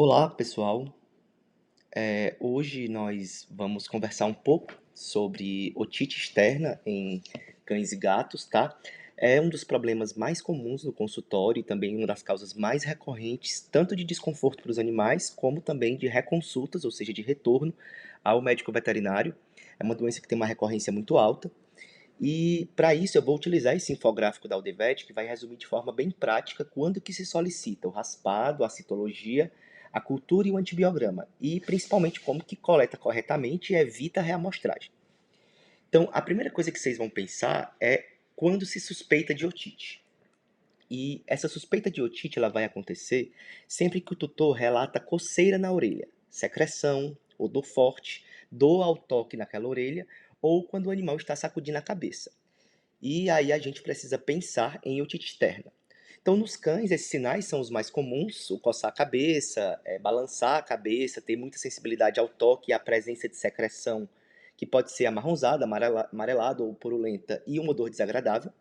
Olá, pessoal. Hoje nós vamos conversar um pouco sobre otite externa em cães e gatos, tá? É um dos problemas mais comuns no consultório e também uma das causas mais recorrentes, tanto de desconforto para os animais, como também de reconsultas, ou seja, de retorno ao médico veterinário. É uma doença que tem uma recorrência muito alta. E para isso eu vou utilizar esse infográfico da Aldevet, que vai resumir de forma bem prática quando que se solicita o raspado, a citologia, a cultura e o antibiograma, e principalmente como que coleta corretamente e evita a reamostragem. Então, a primeira coisa que vocês vão pensar é quando se suspeita de otite. E essa suspeita de otite ela vai acontecer sempre que o tutor relata coceira na orelha, secreção, odor forte, dor ao toque naquela orelha, ou quando o animal está sacudindo a cabeça. E aí a gente precisa pensar em otite externa. Então, nos cães, esses sinais são os mais comuns: o coçar a cabeça, balançar a cabeça, ter muita sensibilidade ao toque e a presença de secreção, que pode ser amarronzada, amarelada ou purulenta, e um odor desagradável.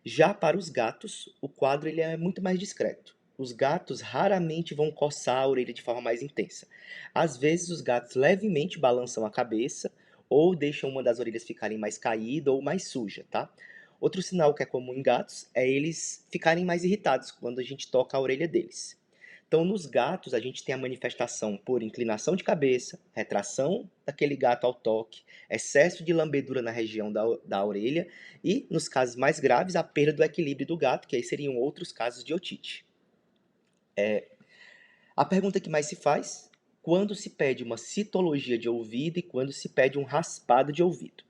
Já para os gatos, o quadro ele é muito mais discreto. Os gatos raramente vão coçar a orelha de forma mais intensa. Às vezes, os gatos levemente balançam a cabeça ou deixam uma das orelhas ficarem mais caída ou mais suja, tá? Outro sinal que é comum em gatos é eles ficarem mais irritados quando a gente toca a orelha deles. Então, nos gatos, a gente tem a manifestação por inclinação de cabeça, retração daquele gato ao toque, excesso de lambedura na região da orelha e, nos casos mais graves, a perda do equilíbrio do gato, que aí seriam outros casos de otite. A pergunta que mais se faz: quando se pede uma citologia de ouvido e quando se pede um raspado de ouvido?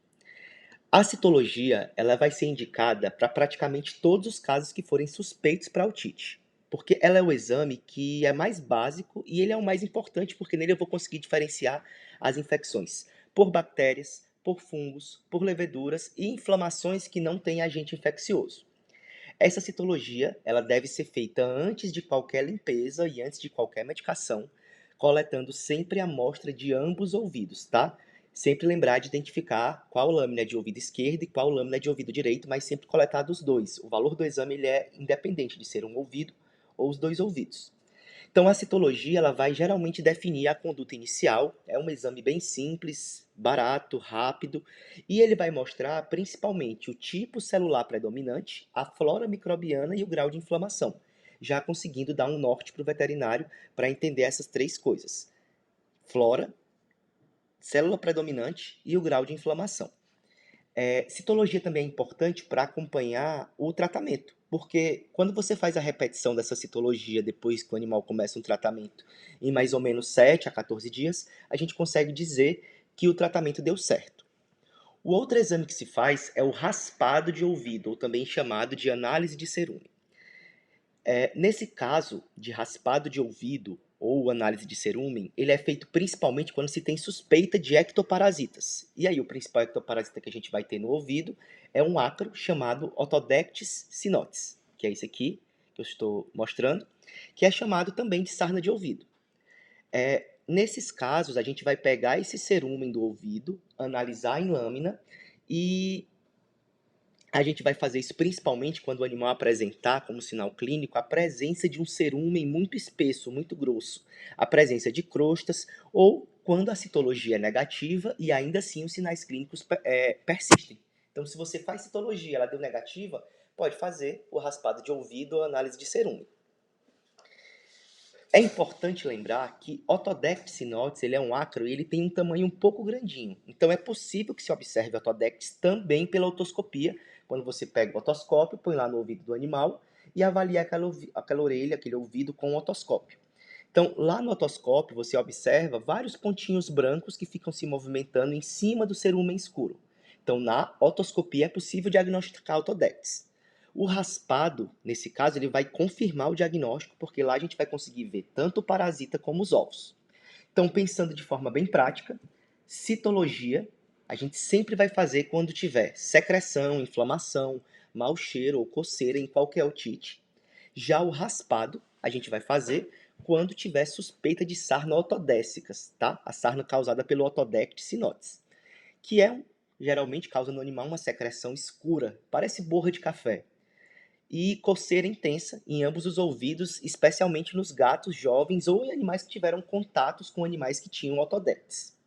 A citologia ela vai ser indicada para praticamente todos os casos que forem suspeitos para otite, porque ela é o exame que é mais básico e ele é o mais importante, porque nele eu vou conseguir diferenciar as infecções por bactérias, por fungos, por leveduras e inflamações que não têm agente infeccioso. Essa citologia ela deve ser feita antes de qualquer limpeza e antes de qualquer medicação, coletando sempre a amostra de ambos ouvidos, tá? Sempre lembrar de identificar qual lâmina é de ouvido esquerdo e qual lâmina é de ouvido direito, mas sempre coletar dos dois. O valor do exame ele é independente de ser um ouvido ou os dois ouvidos. Então, a citologia ela vai geralmente definir a conduta inicial. É um exame bem simples, barato, rápido, e ele vai mostrar principalmente o tipo celular predominante, a flora microbiana e o grau de inflamação, já conseguindo dar um norte para o veterinário para entender essas três coisas: flora, célula predominante e o grau de inflamação. Citologia também é importante para acompanhar o tratamento, porque quando você faz a repetição dessa citologia depois que o animal começa um tratamento em mais ou menos 7 a 14 dias, a gente consegue dizer que o tratamento deu certo. O outro exame que se faz é o raspado de ouvido, ou também chamado de análise de cerume. Nesse caso de raspado de ouvido ou análise de cerumen, ele é feito principalmente quando se tem suspeita de ectoparasitas. E aí o principal ectoparasita que a gente vai ter no ouvido é um ácaro chamado Otodectes cynotes, que é esse aqui que eu estou mostrando, que é chamado também de sarna de ouvido. Nesses casos, a gente vai pegar esse cerumen do ouvido, analisar em lâmina e a gente vai fazer isso principalmente quando o animal apresentar como sinal clínico a presença de um cerumen muito espesso, muito grosso, a presença de crostas ou quando a citologia é negativa e ainda assim os sinais clínicos persistem. Então, se você faz citologia e ela deu negativa, pode fazer o raspado de ouvido ou análise de cerumen. É importante lembrar que Otodectes cynotes ele é um ácaro e ele tem um tamanho um pouco grandinho. Então é possível que se observe Otodectes também pela otoscopia, quando você pega o otoscópio, põe lá no ouvido do animal e avalia aquela orelha, aquele ouvido com o otoscópio. Então, lá no otoscópio, você observa vários pontinhos brancos que ficam se movimentando em cima do cerumen escuro. Então, na otoscopia é possível diagnosticar Otodectes. O raspado, nesse caso, ele vai confirmar o diagnóstico, porque lá a gente vai conseguir ver tanto o parasita como os ovos. Então, pensando de forma bem prática, citologia a gente sempre vai fazer quando tiver secreção, inflamação, mau cheiro ou coceira em qualquer otite. Já o raspado a gente vai fazer quando tiver suspeita de sarna otodécicas, tá? A sarna causada pelo Otodectes cynotes, que geralmente causa no animal uma secreção escura, parece borra de café. e coceira intensa em ambos os ouvidos, especialmente nos gatos jovens ou em animais que tiveram contatos com animais que tinham otodex.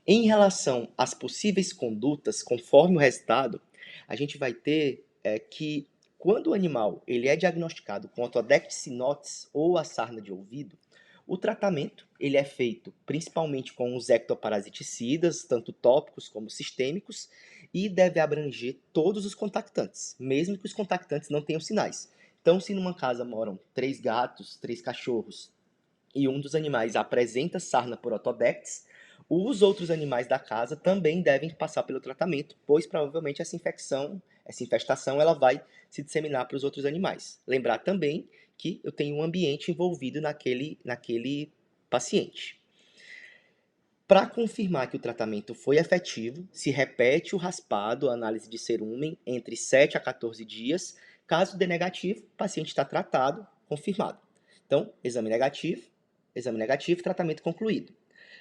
Em relação às possíveis condutas, conforme o resultado, a gente vai ter que quando o animal ele é diagnosticado com Otodex sinotes ou a sarna de ouvido, o tratamento ele é feito principalmente com os ectoparasiticidas, tanto tópicos como sistêmicos, e deve abranger todos os contactantes, mesmo que os contactantes não tenham sinais. Então, se numa casa moram 3 gatos, 3 cachorros, e um dos animais apresenta sarna por Otodex, os outros animais da casa também devem passar pelo tratamento, pois provavelmente essa infestação, ela vai se disseminar para os outros animais. Lembrar também que eu tenho um ambiente envolvido naquele paciente. Para confirmar que o tratamento foi efetivo, se repete o raspado, a análise de cerúmen, entre 7 a 14 dias. Caso dê negativo, o paciente está tratado, confirmado. Então, exame negativo, tratamento concluído.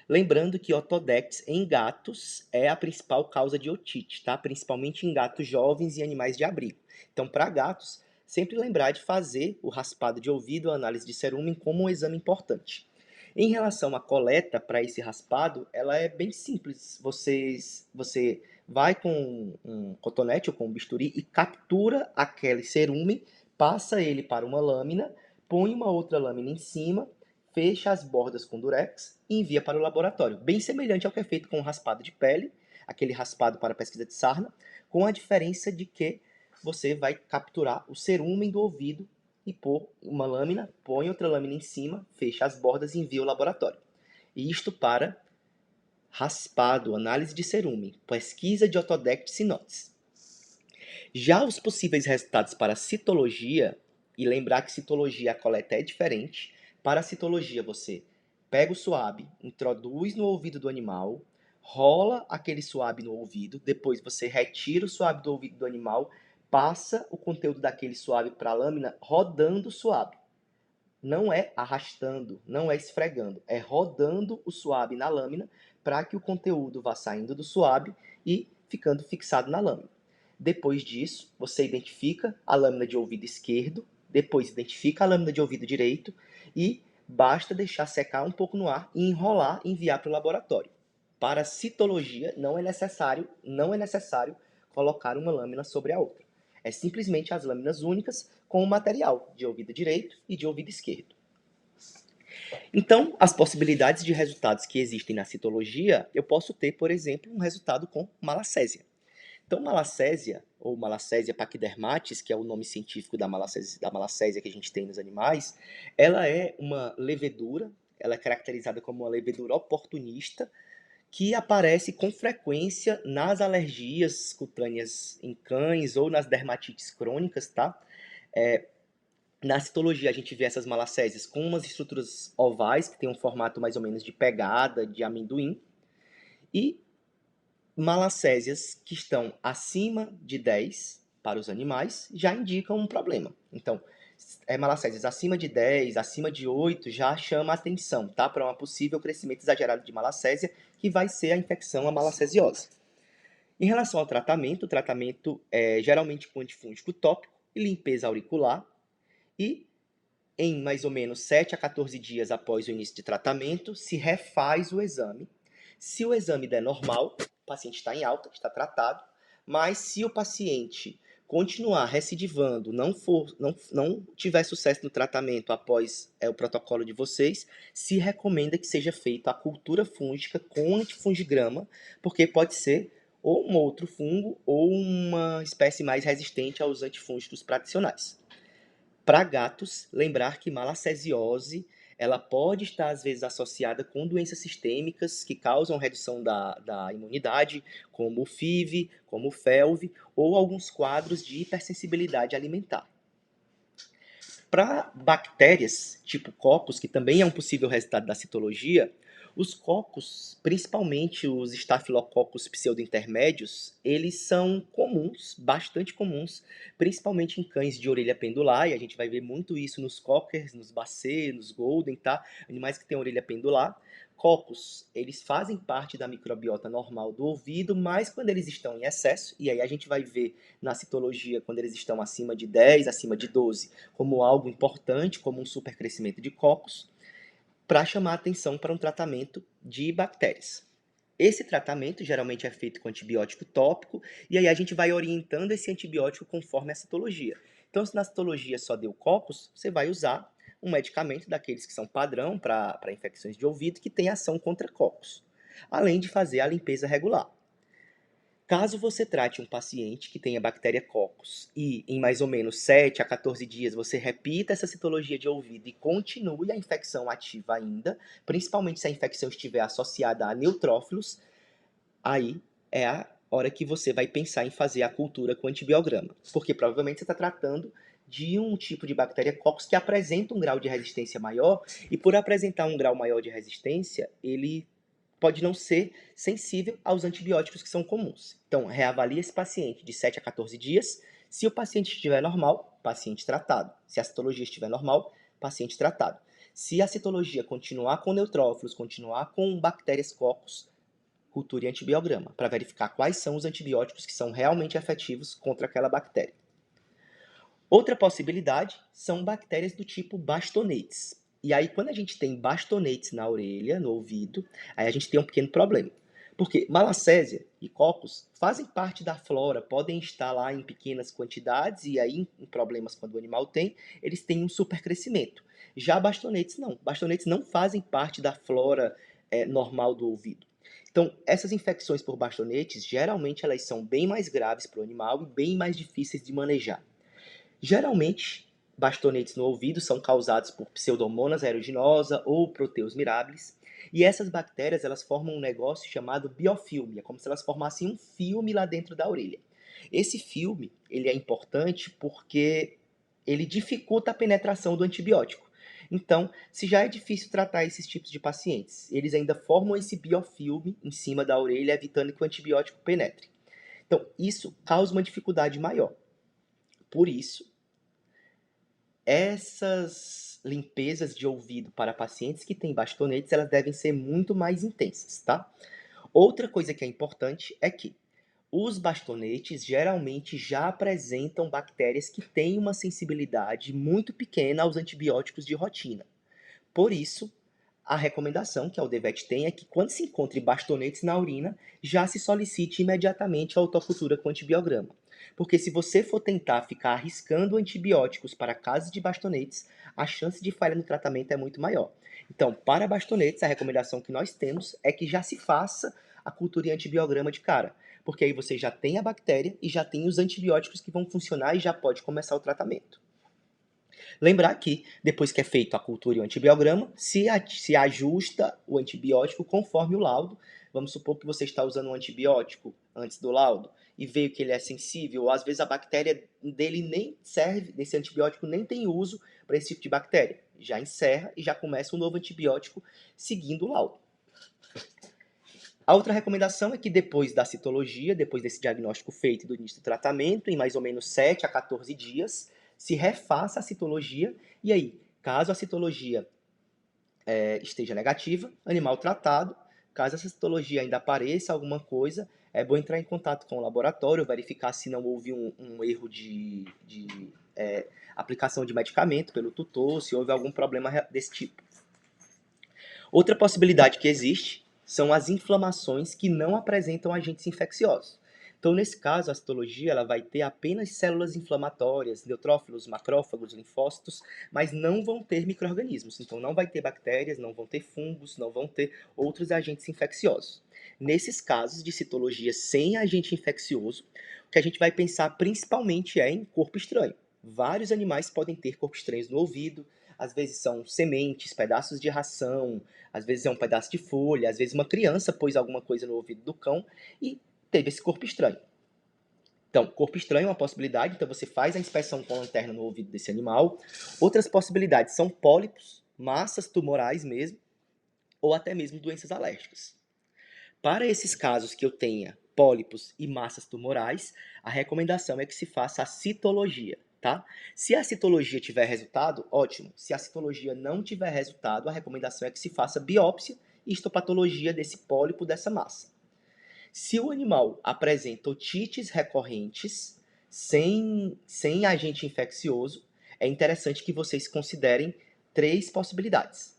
Lembrando que Otodex em gatos é a principal causa de otite, tá? Principalmente em gatos jovens e animais de abrigo. Então, para gatos, sempre lembrar de fazer o raspado de ouvido, a análise de cerúmen como um exame importante. Em relação à coleta para esse raspado, ela é bem simples. Você vai com um cotonete ou com um bisturi e captura aquele cerume, passa ele para uma lâmina, põe uma outra lâmina em cima, fecha as bordas com durex e envia para o laboratório. Bem semelhante ao que é feito com o raspado de pele, aquele raspado para pesquisa de sarna, com a diferença de que você vai capturar o cerúmen do ouvido e pôr uma lâmina, põe outra lâmina em cima, fecha as bordas e envia ao laboratório. E isto para raspado, análise de cerúmen, pesquisa de Otodex sinotes. Já os possíveis resultados para citologia, e lembrar que citologia, a coleta é diferente. Para a citologia, você pega o suave, introduz no ouvido do animal, rola aquele suave no ouvido, depois você retira o suave do ouvido do animal, passa o conteúdo daquele suave para a lâmina rodando o suave. Não é arrastando, não é esfregando, é rodando o suave na lâmina para que o conteúdo vá saindo do suave e ficando fixado na lâmina. Depois disso, você identifica a lâmina de ouvido esquerdo, depois identifica a lâmina de ouvido direito e basta deixar secar um pouco no ar e enrolar e enviar para o laboratório. Para citologia, não é necessário colocar uma lâmina sobre a outra. É simplesmente as lâminas únicas com o material de ouvido direito e de ouvido esquerdo. Então, as possibilidades de resultados que existem na citologia, eu posso ter, por exemplo, um resultado com malacésia. Então, malacésia, ou Malacésia paquidermatis, que é o nome científico da malacésia que a gente tem nos animais, ela é uma levedura, ela é caracterizada como uma levedura oportunista, que aparece com frequência nas alergias cutâneas em cães ou nas dermatites crônicas, tá? Na citologia, a gente vê essas malacésias com umas estruturas ovais, que tem um formato mais ou menos de pegada, de amendoim, e malacésias que estão acima de 10 para os animais já indicam um problema. Então, malacésias acima de 10, acima de 8 já chama atenção, tá? Para um possível crescimento exagerado de malacésia, que vai ser a infecção, a malacesiose. Em relação ao tratamento, o tratamento é geralmente com antifúngico tópico e limpeza auricular, e em mais ou menos 7 a 14 dias após o início de tratamento, se refaz o exame. Se o exame der normal, o paciente está em alta, está tratado, mas se o paciente continuar recidivando, não tiver sucesso no tratamento após o protocolo de vocês, se recomenda que seja feita a cultura fúngica com antifungigrama, porque pode ser ou um outro fungo ou uma espécie mais resistente aos antifúngicos tradicionais. Para gatos, lembrar que malacesiose ela pode estar, às vezes, associada com doenças sistêmicas que causam redução da imunidade, como o FIV, como o FeLV, ou alguns quadros de hipersensibilidade alimentar. Para bactérias, tipo Coccus, que também é um possível resultado da citologia, Os cocos, principalmente os Staphylococcus pseudointermédios, eles são comuns, bastante comuns, principalmente em cães de orelha pendular, e a gente vai ver muito isso nos cockers, nos basset, nos golden, tá? Animais que têm orelha pendular. Cocos, eles fazem parte da microbiota normal do ouvido, mas quando eles estão em excesso, e aí a gente vai ver na citologia quando eles estão acima de 10, acima de 12, como algo importante, como um supercrescimento de cocos, para chamar atenção para um tratamento de bactérias. Esse tratamento geralmente é feito com antibiótico tópico, e aí a gente vai orientando esse antibiótico conforme a citologia. Então, se na citologia só deu cocos, você vai usar um medicamento daqueles que são padrão para infecções de ouvido, que tem ação contra cocos, além de fazer a limpeza regular. Caso você trate um paciente que tenha bactéria Coccus e em mais ou menos 7 a 14 dias você repita essa citologia de ouvido e continue a infecção ativa ainda, principalmente se a infecção estiver associada a neutrófilos, aí é a hora que você vai pensar em fazer a cultura com antibiograma, porque provavelmente você está tratando de um tipo de bactéria Coccus que apresenta um grau de resistência maior, e por apresentar um grau maior de resistência, ele pode não ser sensível aos antibióticos que são comuns. Então, reavalie esse paciente de 7 a 14 dias. Se o paciente estiver normal, paciente tratado. Se a citologia estiver normal, paciente tratado. Se a citologia continuar com neutrófilos, continuar com bactérias cocos, culture antibiograma, para verificar quais são os antibióticos que são realmente efetivos contra aquela bactéria. Outra possibilidade são bactérias do tipo bastonetes. E aí, quando a gente tem bastonetes na orelha, no ouvido, aí a gente tem um pequeno problema. Porque malacésia e cocos fazem parte da flora, podem estar lá em pequenas quantidades, e aí, em problemas quando o animal tem, eles têm um supercrescimento. Já bastonetes não. Bastonetes não fazem parte da flora normal do ouvido. Então, essas infecções por bastonetes, geralmente elas são bem mais graves para o animal e bem mais difíceis de manejar. Geralmente, bastonetes no ouvido são causados por Pseudomonas aeruginosa ou Proteus mirabilis, e essas bactérias elas formam um negócio chamado biofilme, é como se elas formassem um filme lá dentro da orelha. Esse filme ele é importante porque ele dificulta a penetração do antibiótico. Então, se já é difícil tratar esses tipos de pacientes, eles ainda formam esse biofilme em cima da orelha, evitando que o antibiótico penetre. Então, isso causa uma dificuldade maior. Por isso, essas limpezas de ouvido para pacientes que têm bastonetes, elas devem ser muito mais intensas, tá? Outra coisa que é importante é que os bastonetes geralmente já apresentam bactérias que têm uma sensibilidade muito pequena aos antibióticos de rotina. Por isso, a recomendação que a Aldevet tem é que quando se encontre bastonetes na urina, já se solicite imediatamente a autocultura com antibiograma. Porque se você for tentar ficar arriscando antibióticos para casos de bastonetes, a chance de falha no tratamento é muito maior. Então, para bastonetes, a recomendação que nós temos é que já se faça a cultura em antibiograma de cara. Porque aí você já tem a bactéria e já tem os antibióticos que vão funcionar e já pode começar o tratamento. Lembrar que, depois que é feito a cultura e o antibiograma, se ajusta o antibiótico conforme o laudo. Vamos supor que você está usando um antibiótico antes do laudo e veio que ele é sensível, ou às vezes a bactéria dele nem serve, desse antibiótico nem tem uso para esse tipo de bactéria. Já encerra e já começa um novo antibiótico seguindo o laudo. A outra recomendação é que depois da citologia, depois desse diagnóstico feito e do início do tratamento, em mais ou menos 7 a 14 dias, se refaça a citologia, e aí, caso a citologia esteja negativa, animal tratado. Caso essa citologia ainda apareça alguma coisa, é bom entrar em contato com o laboratório, verificar se não houve um erro de aplicação de medicamento pelo tutor, se houve algum problema desse tipo. Outra possibilidade que existe são as inflamações que não apresentam agentes infecciosos. Então, nesse caso, a citologia ela vai ter apenas células inflamatórias, neutrófilos, macrófagos, linfócitos, mas não vão ter micro-organismos. Então, não vai ter bactérias, não vão ter fungos, não vão ter outros agentes infecciosos. Nesses casos de citologia sem agente infeccioso, o que a gente vai pensar principalmente é em corpo estranho. Vários animais podem ter corpo estranhos no ouvido, às vezes são sementes, pedaços de ração, às vezes é um pedaço de folha, às vezes uma criança pôs alguma coisa no ouvido do cão e teve esse corpo estranho. Então, corpo estranho é uma possibilidade, então você faz a inspeção com a lanterna no ouvido desse animal. Outras possibilidades são pólipos, massas tumorais mesmo, ou até mesmo doenças alérgicas. Para esses casos que eu tenha pólipos e massas tumorais, a recomendação é que se faça a citologia, tá? Se a citologia tiver resultado, ótimo. Se a citologia não tiver resultado, a recomendação é que se faça biópsia e histopatologia desse pólipo, dessa massa. Se o animal apresenta otites recorrentes, sem agente infeccioso, é interessante que vocês considerem 3 possibilidades.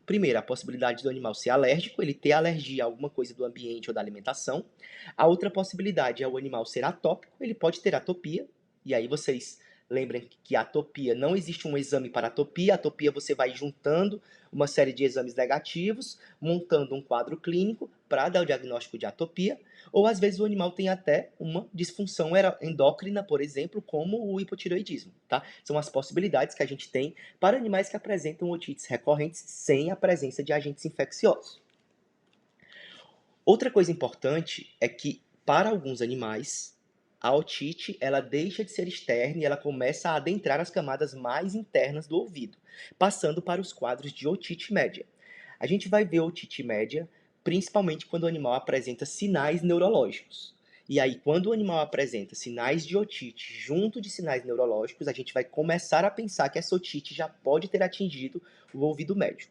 Primeiro, a possibilidade do animal ser alérgico, ele ter alergia a alguma coisa do ambiente ou da alimentação. A outra possibilidade é o animal ser atópico, ele pode ter atopia, e aí vocês lembrem que a atopia, não existe um exame para atopia, a atopia você vai juntando uma série de exames negativos, montando um quadro clínico para dar o diagnóstico de atopia, ou às vezes o animal tem até uma disfunção endócrina, por exemplo, como o hipotireoidismo, tá? São as possibilidades que a gente tem para animais que apresentam otites recorrentes sem a presença de agentes infecciosos. Outra coisa importante é que, para alguns animais, a otite ela deixa de ser externa e ela começa a adentrar as camadas mais internas do ouvido, passando para os quadros de otite média. A gente vai ver otite média principalmente quando o animal apresenta sinais neurológicos. E aí, quando o animal apresenta sinais de otite junto de sinais neurológicos, a gente vai começar a pensar que essa otite já pode ter atingido o ouvido médio.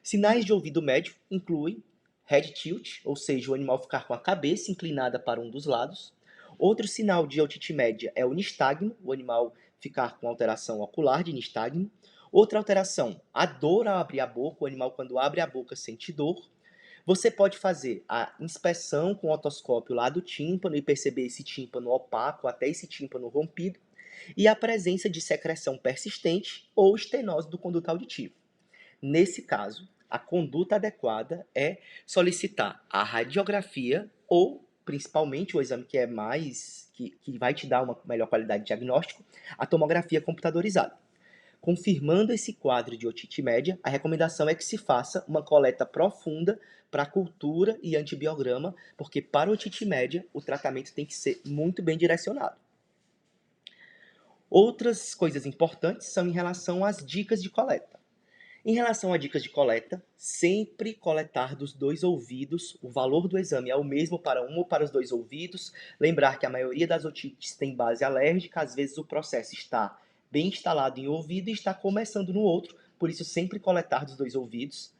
Sinais de ouvido médio incluem head tilt, ou seja, o animal ficar com a cabeça inclinada para um dos lados. Outro sinal de otite média é o nistagmo, o animal ficar com alteração ocular de nistagmo. Outra alteração, a dor ao abrir a boca, o animal quando abre a boca sente dor. Você pode fazer a inspeção com o otoscópio lá do tímpano e perceber esse tímpano opaco até esse tímpano rompido e a presença de secreção persistente ou estenose do conduto auditivo. Nesse caso, a conduta adequada é solicitar a radiografia ou, principalmente, o exame que é mais que vai te dar uma melhor qualidade de diagnóstico, a tomografia computadorizada. Confirmando esse quadro de otite média, a recomendação é que se faça uma coleta profunda para cultura e antibiograma, porque para otite média o tratamento tem que ser muito bem direcionado. Outras coisas importantes são em relação às dicas de coleta. Em relação a dicas de coleta, sempre coletar dos 2 ouvidos, o valor do exame é o mesmo para um ou para os 2 ouvidos. Lembrar que a maioria das otites tem base alérgica, às vezes o processo está bem instalado em um ouvido e está começando no outro, por isso sempre coletar dos 2 ouvidos.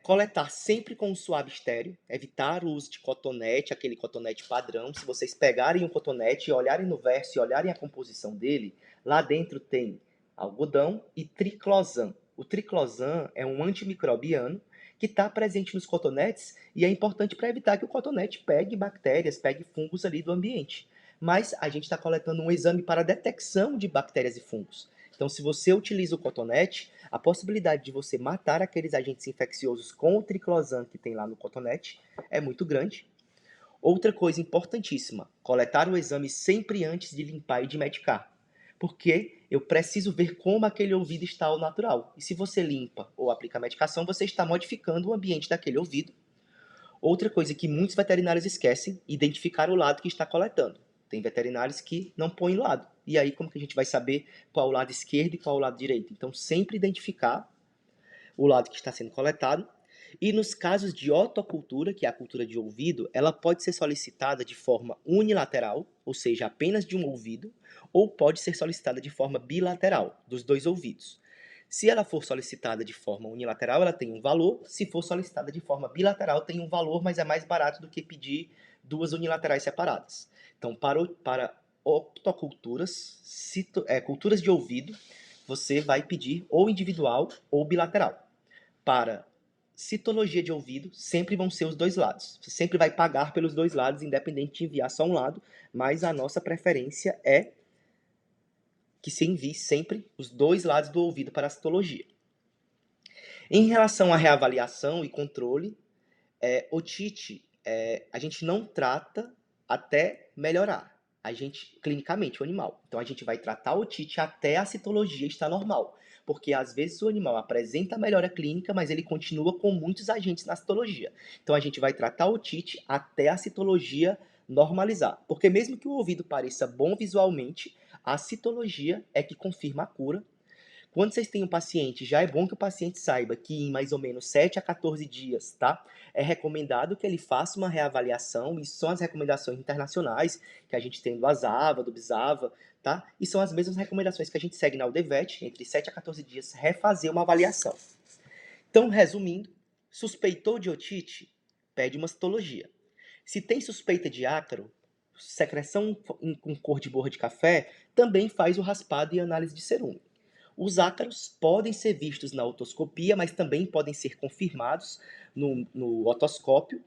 Coletar sempre com um suave estéreo, evitar o uso de cotonete, aquele cotonete padrão. Se vocês pegarem um cotonete e olharem no verso e olharem a composição dele, lá dentro tem algodão e triclosan. O triclosan é um antimicrobiano que está presente nos cotonetes e é importante para evitar que o cotonete pegue bactérias, pegue fungos ali do ambiente. Mas a gente está coletando um exame para detecção de bactérias e fungos. Então, se você utiliza o cotonete, a possibilidade de você matar aqueles agentes infecciosos com o triclosan que tem lá no cotonete é muito grande. Outra coisa importantíssima, coletar o exame sempre antes de limpar e de medicar. Porque eu preciso ver como aquele ouvido está ao natural. E se você limpa ou aplica a medicação, você está modificando o ambiente daquele ouvido. Outra coisa que muitos veterinários esquecem, identificar o lado que está coletando. Tem veterinários que não põem lado. E aí como que a gente vai saber qual o lado esquerdo e qual o lado direito? Então sempre identificar o lado que está sendo coletado. E nos casos de otocultura, que é a cultura de ouvido, ela pode ser solicitada de forma unilateral, ou seja, apenas de um ouvido, ou pode ser solicitada de forma bilateral, dos 2 ouvidos. Se ela for solicitada de forma unilateral, ela tem um valor. Se for solicitada de forma bilateral, tem um valor, mas é mais barato do que pedir 2 unilaterais separadas. Então, para otoculturas, culturas de ouvido, você vai pedir ou individual ou bilateral. Para citologia de ouvido, sempre vão ser os 2 lados. Você sempre vai pagar pelos 2 lados, independente de enviar só um lado, mas a nossa preferência é que se envie sempre os 2 lados do ouvido para a citologia. Em relação à reavaliação e controle, otite, a gente não trata até melhorar, clinicamente, o animal. Então a gente vai tratar a otite até a citologia estar normal, porque às vezes o animal apresenta melhora clínica, mas ele continua com muitos agentes na citologia. Então a gente vai tratar a otite até a citologia normalizar, porque mesmo que o ouvido pareça bom visualmente, a citologia é que confirma a cura. Quando vocês têm um paciente, já é bom que o paciente saiba que em mais ou menos 7 a 14 dias, tá? É recomendado que ele faça uma reavaliação, isso são as recomendações internacionais que a gente tem do ASAVA, do BISAVA, tá? E são as mesmas recomendações que a gente segue na UDVET, entre 7 a 14 dias, refazer uma avaliação. Então, resumindo, suspeitou de otite, pede uma citologia. Se tem suspeita de ácaro, secreção com cor de borra de café, também faz o raspado e análise de cerume. Os ácaros podem ser vistos na otoscopia, mas também podem ser confirmados no otoscópio.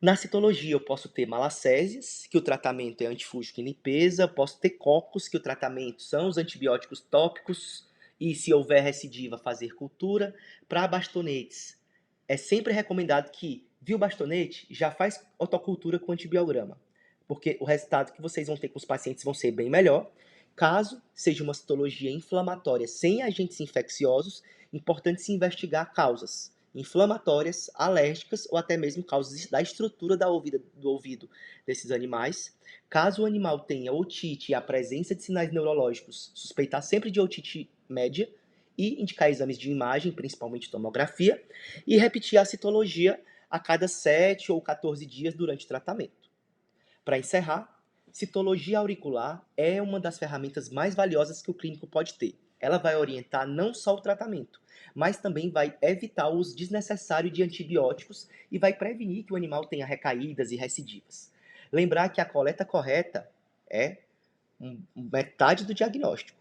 Na citologia, eu posso ter malacésias, que o tratamento é antifúngico e limpeza, posso ter cocos, que o tratamento são os antibióticos tópicos, e se houver recidiva, fazer cultura. Para bastonetes, é sempre recomendado que, viu bastonete, já faz otocultura com antibiograma, porque o resultado que vocês vão ter com os pacientes vão ser bem melhor. Caso seja uma citologia inflamatória sem agentes infecciosos, importante se investigar causas inflamatórias, alérgicas ou até mesmo causas da estrutura do ouvido desses animais. Caso o animal tenha otite e a presença de sinais neurológicos, suspeitar sempre de otite média e indicar exames de imagem, principalmente tomografia, e repetir a citologia a cada 7 ou 14 dias durante o tratamento. Para encerrar, citologia auricular é uma das ferramentas mais valiosas que o clínico pode ter. Ela vai orientar não só o tratamento, mas também vai evitar o uso desnecessário de antibióticos e vai prevenir que o animal tenha recaídas e recidivas. Lembrar que a coleta correta é metade do diagnóstico.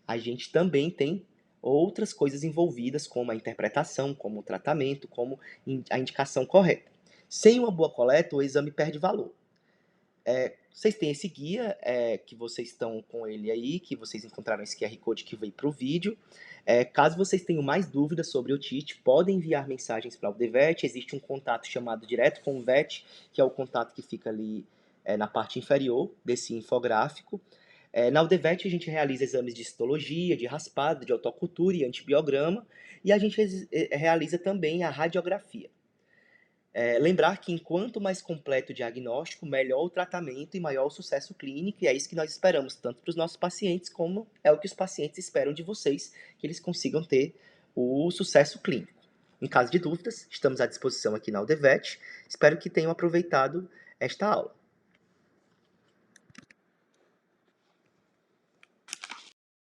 A gente também tem outras coisas envolvidas, como a interpretação, como o tratamento, como a indicação correta. Sem uma boa coleta, o exame perde valor. Vocês têm esse guia, que vocês estão com ele aí, que vocês encontraram esse QR Code que veio para o vídeo. Caso vocês tenham mais dúvidas sobre otite, podem enviar mensagens para o DVET. Existe um contato chamado Direto com o VET, que é o contato que fica ali na parte inferior desse infográfico. Na UDVET a gente realiza exames de citologia, de raspado, de otocultura e antibiograma, e a gente realiza também a radiografia. Lembrar que enquanto mais completo o diagnóstico, melhor o tratamento e maior o sucesso clínico, e é isso que nós esperamos, tanto para os nossos pacientes, como é o que os pacientes esperam de vocês, que eles consigam ter o sucesso clínico. Em caso de dúvidas, estamos à disposição aqui na UDVET. Espero que tenham aproveitado esta aula.